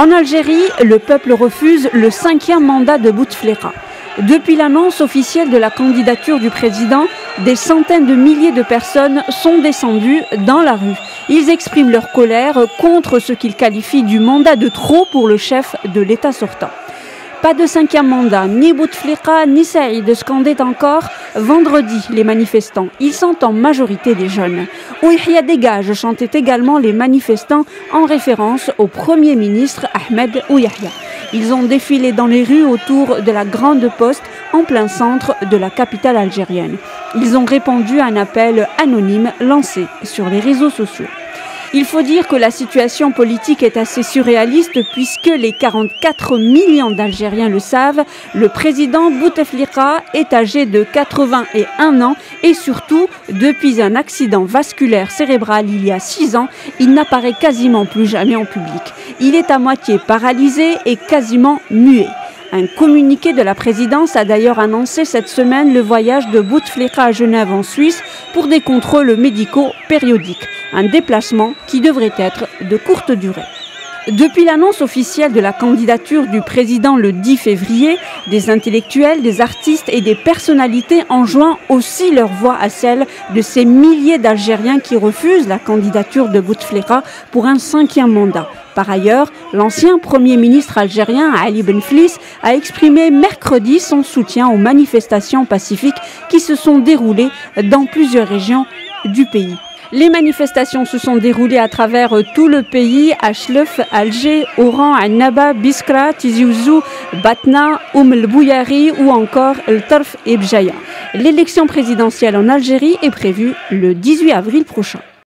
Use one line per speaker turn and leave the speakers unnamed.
En Algérie, le peuple refuse le 5e mandat de Bouteflika. Depuis l'annonce officielle de la candidature du président, des centaines de milliers de personnes sont descendues dans la rue. Ils expriment leur colère contre ce qu'ils qualifient du mandat de trop pour le chef de l'État sortant. Pas de 5e mandat, ni Bouteflika ni Saïd, scandaient encore vendredi les manifestants. Ils sont en majorité des jeunes. Ouihia dégage, chantaient également les manifestants en référence au Premier ministre Ahmed Ouihia. Ils ont défilé dans les rues autour de la Grande Poste en plein centre de la capitale algérienne. Ils ont répondu à un appel anonyme lancé sur les réseaux sociaux. Il faut dire que la situation politique est assez surréaliste puisque les 44 millions d'Algériens le savent, le président Bouteflika est âgé de 81 ans et surtout, depuis un accident vasculaire cérébral il y a 6 ans, il n'apparaît quasiment plus jamais en public. Il est à moitié paralysé et quasiment muet. Un communiqué de la présidence a d'ailleurs annoncé cette semaine le voyage de Bouteflika à Genève en Suisse pour des contrôles médicaux périodiques. Un déplacement qui devrait être de courte durée. Depuis l'annonce officielle de la candidature du président le 10 février, des intellectuels, des artistes et des personnalités enjoignent aussi leur voix à celle de ces milliers d'Algériens qui refusent la candidature de Bouteflika pour un 5e mandat. Par ailleurs, l'ancien Premier ministre algérien Ali Benflis a exprimé mercredi son soutien aux manifestations pacifiques qui se sont déroulées dans plusieurs régions du pays. Les manifestations se sont déroulées à travers tout le pays, à Chlef, Alger, Oran, Annaba, Biskra, Tizi Ouzou, Batna, El Bouyari ou encore El Tarf et Bjaya. L'élection présidentielle en Algérie est prévue le 18 avril prochain.